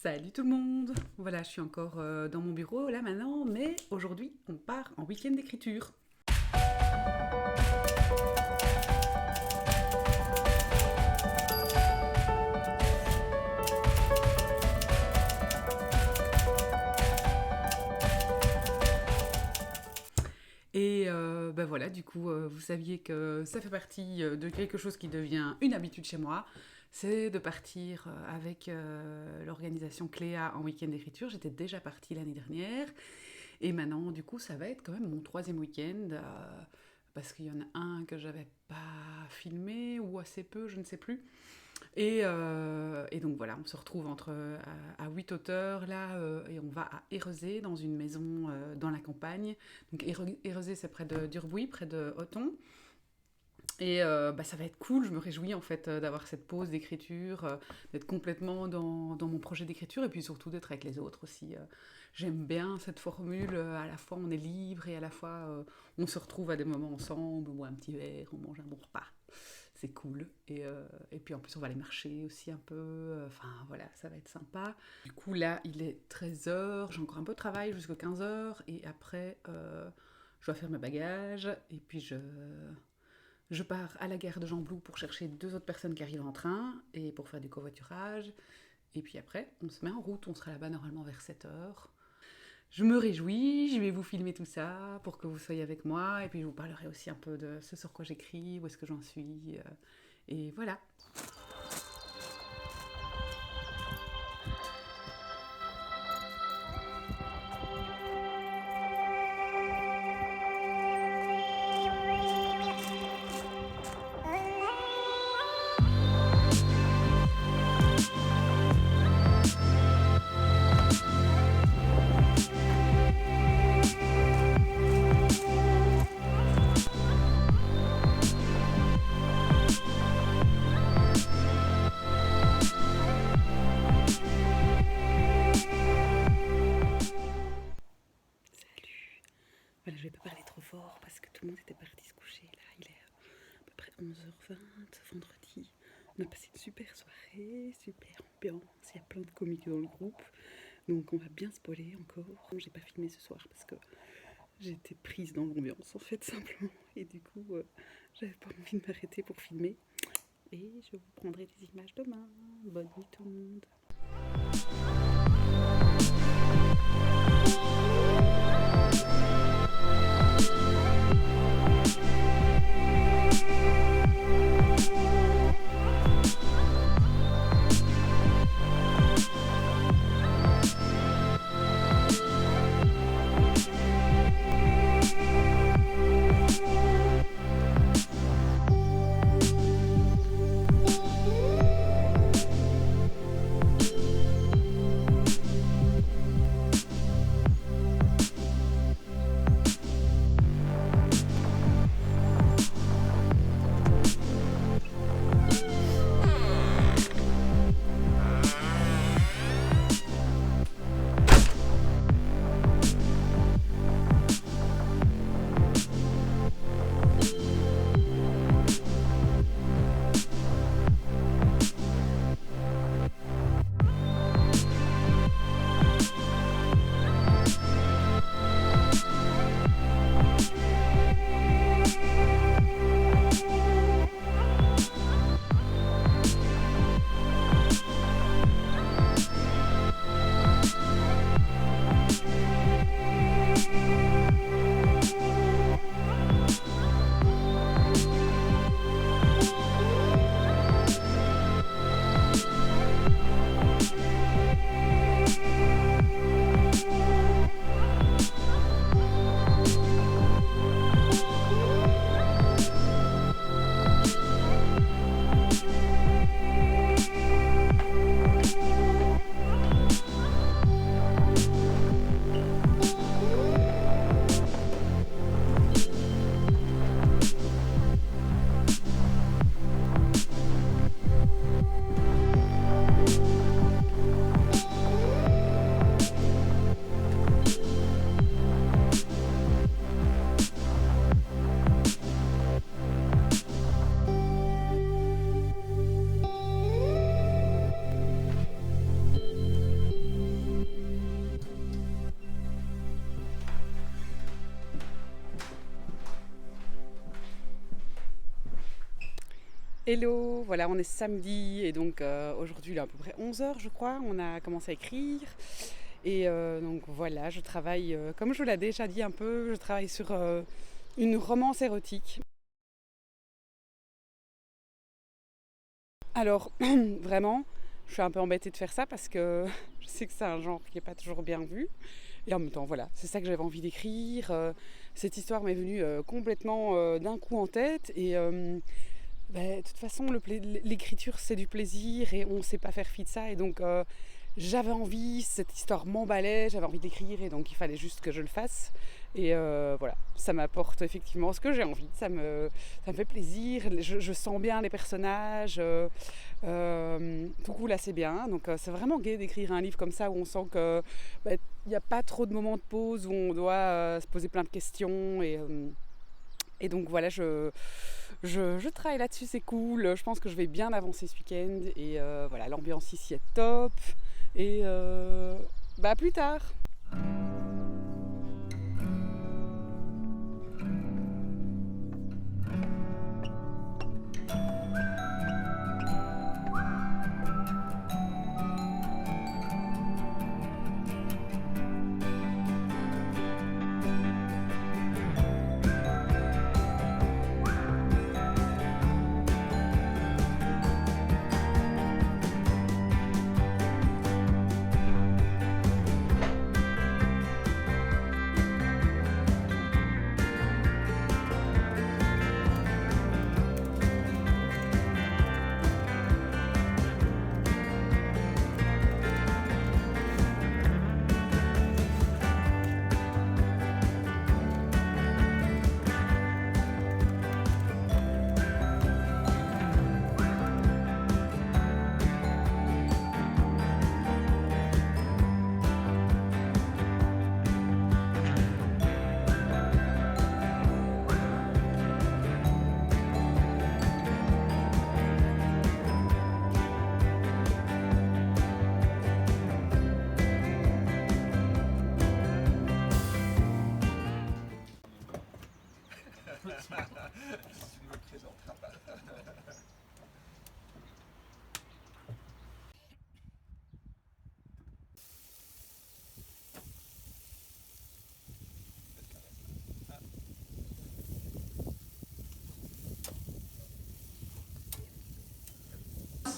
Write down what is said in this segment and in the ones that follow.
Salut tout le monde. Voilà, je suis encore dans mon bureau là maintenant, mais aujourd'hui on part en week-end d'écriture. Et ben voilà, du coup, vous saviez que ça fait partie de quelque chose qui devient une habitude chez moi, c'est de partir avec l'organisation Cléa en week-end d'écriture. J'étais déjà partie l'année dernière, et maintenant, du coup, ça va être quand même mon troisième week-end, parce qu'il y en a un que j'avais pas filmé, ou assez peu, je ne sais plus. Et donc voilà, on se retrouve à 8 auteurs là, et on va à Érezé, dans une maison dans la campagne. Donc Érezé, c'est près de Durbuy, près de Othon. Et ça va être cool, je me réjouis en fait d'avoir cette pause d'écriture, d'être complètement dans mon projet d'écriture et puis surtout d'être avec les autres aussi. J'aime bien cette formule, à la fois on est libre et à la fois on se retrouve à des moments ensemble, on boit un petit verre, on mange un bon repas. C'est cool. Et puis en plus on va aller marcher aussi un peu, enfin voilà, ça va être sympa. Du coup là il est 13h, j'ai encore un peu de travail jusqu'à 15h et après je dois faire mes bagages et puis je pars à la gare de Gembloux pour chercher 2 autres personnes qui arrivent en train et pour faire du covoiturage. Et puis après, on se met en route, on sera là-bas normalement vers 7h. Je me réjouis, je vais vous filmer tout ça pour que vous soyez avec moi. Et puis je vous parlerai aussi un peu de ce sur quoi j'écris, où est-ce que j'en suis. Et voilà. Voilà, je vais pas parler trop fort parce que tout le monde était parti se coucher. Là, il est à peu près 11h20, vendredi. On a passé une super soirée, super ambiance. Il y a plein de comiques dans le groupe. Donc on va bien spoiler encore. J'ai pas filmé ce soir parce que j'étais prise dans l'ambiance en fait simplement. Et du coup, j'avais pas envie de m'arrêter pour filmer. Et je vous prendrai des images demain. Bonne nuit tout le monde. Hello, voilà, on est samedi et donc aujourd'hui il est à peu près 11 h je crois, on a commencé à écrire et donc voilà, je travaille, comme je vous l'ai déjà dit un peu, je travaille sur une romance érotique. Alors vraiment, je suis un peu embêtée de faire ça parce que je sais que c'est un genre qui n'est pas toujours bien vu et en même temps voilà, c'est ça que j'avais envie d'écrire. Cette histoire m'est venue complètement d'un coup en tête et de toute façon, l'écriture, c'est du plaisir et on ne sait pas faire fi de ça. Et donc, j'avais envie, cette histoire m'emballait, j'avais envie d'écrire et donc il fallait juste que je le fasse. Et voilà, ça m'apporte effectivement ce que j'ai envie, ça me fait plaisir, je sens bien les personnages. Du coup, là, c'est bien. Donc, c'est vraiment gai d'écrire un livre comme ça où on sent que il n'y a pas trop de moments de pause où on doit se poser plein de questions. Et donc voilà, je travaille là-dessus, c'est cool. Je pense que je vais bien avancer ce week-end. Et voilà, l'ambiance ici est top. Et à plus tard.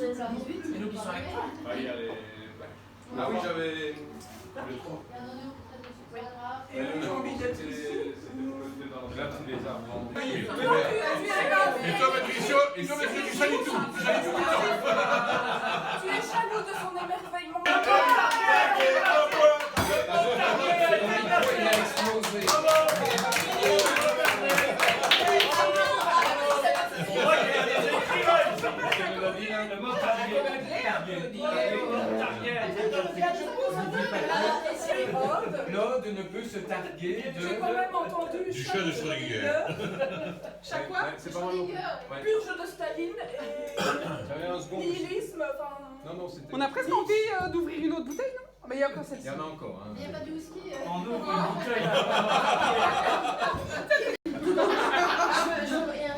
Et nous qui sont avec toi. Ah oui, j'avais le 3. Et le jour Là, tous les arbres. Et toi, Patricio, tu salis tout. Tu salis tout le temps. Tu es jaloux de son émerveillement. Il a explosé. Le mot Claude ne peut se targuer J'ai quand même entendu Du chat de Schrödinger. Chaque fois, C'est pas mal. purge de Staline et J'avais un second. nihilisme. Enfin, Non, c'était. On a presque envie d'ouvrir une autre bouteille, non? Mais il y a encore Il celle-ci. y en a encore. Hein. Il n'y a pas de whisky. On ouvre une bouteille.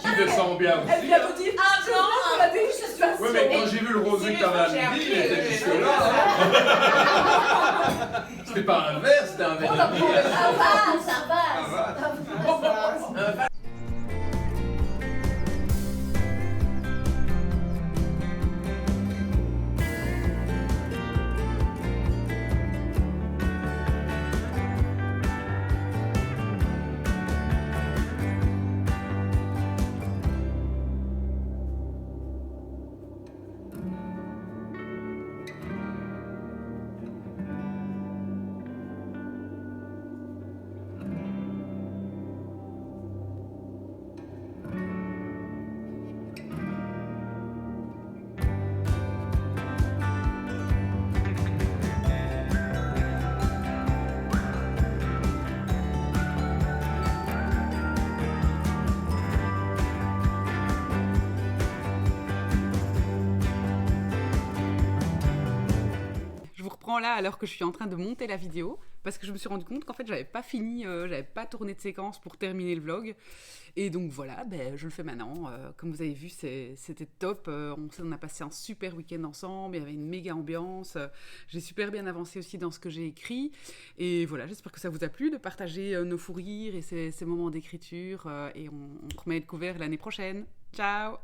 Tu te sens bien elle aussi. vient de dire je la dégustation. Ouais, mais quand j'ai vu le rosé que t'avais à midi, il était jusque-là. C'était pas un verre, c'était un verre de bière. Ça va. reprends là alors que je suis en train de monter la vidéo parce que je me suis rendu compte qu'en fait j'avais pas fini, j'avais pas tourné de séquence pour terminer le vlog. Et donc voilà, je le fais maintenant. Comme vous avez vu, c'était top. On a passé un super week-end ensemble, il y avait une méga ambiance. J'ai super bien avancé aussi dans ce que j'ai écrit. Et voilà, j'espère que ça vous a plu de partager nos fous rires et ces moments d'écriture. Et on remet le couvert l'année prochaine. Ciao!